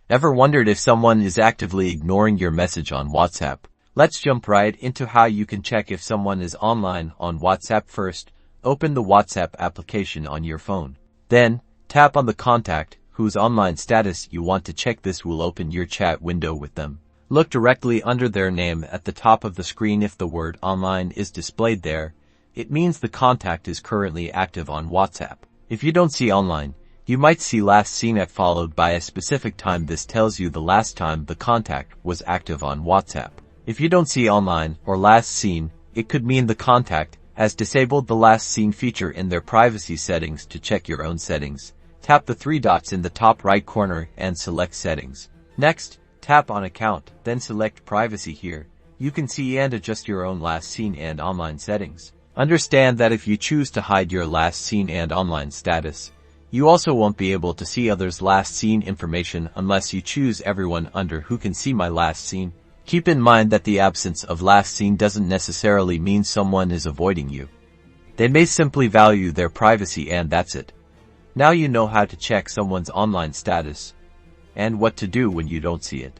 Ever wondered if someone is actively ignoring your message on WhatsApp? Let's jump right into how you can check if someone is online on WhatsApp. First, open the WhatsApp application on your phone. Then, tap on the contact whose online status you want to check. This will open your chat window with them. Look directly under their name at the top of the screen. If the word online is displayed there, it means the contact is currently active on WhatsApp. If you don't see online, you might see last seen at followed by a specific time. This tells you the last time the contact was active on WhatsApp. If you don't see online or last seen, it could mean the contact has disabled the last seen feature in their privacy settings. To check your own settings, tap the three dots in the top right corner and select Settings. Next, tap on Account, then select Privacy. Here, you can see and adjust your own last seen and online settings. Understand that if you choose to hide your last seen and online status, you also won't be able to see others' last seen information unless you choose Everyone under Who Can See My Last Seen. Keep in mind that the absence of last seen doesn't necessarily mean someone is avoiding you. They may simply value their privacy, and that's it. Now you know how to check someone's online status and what to do when you don't see it.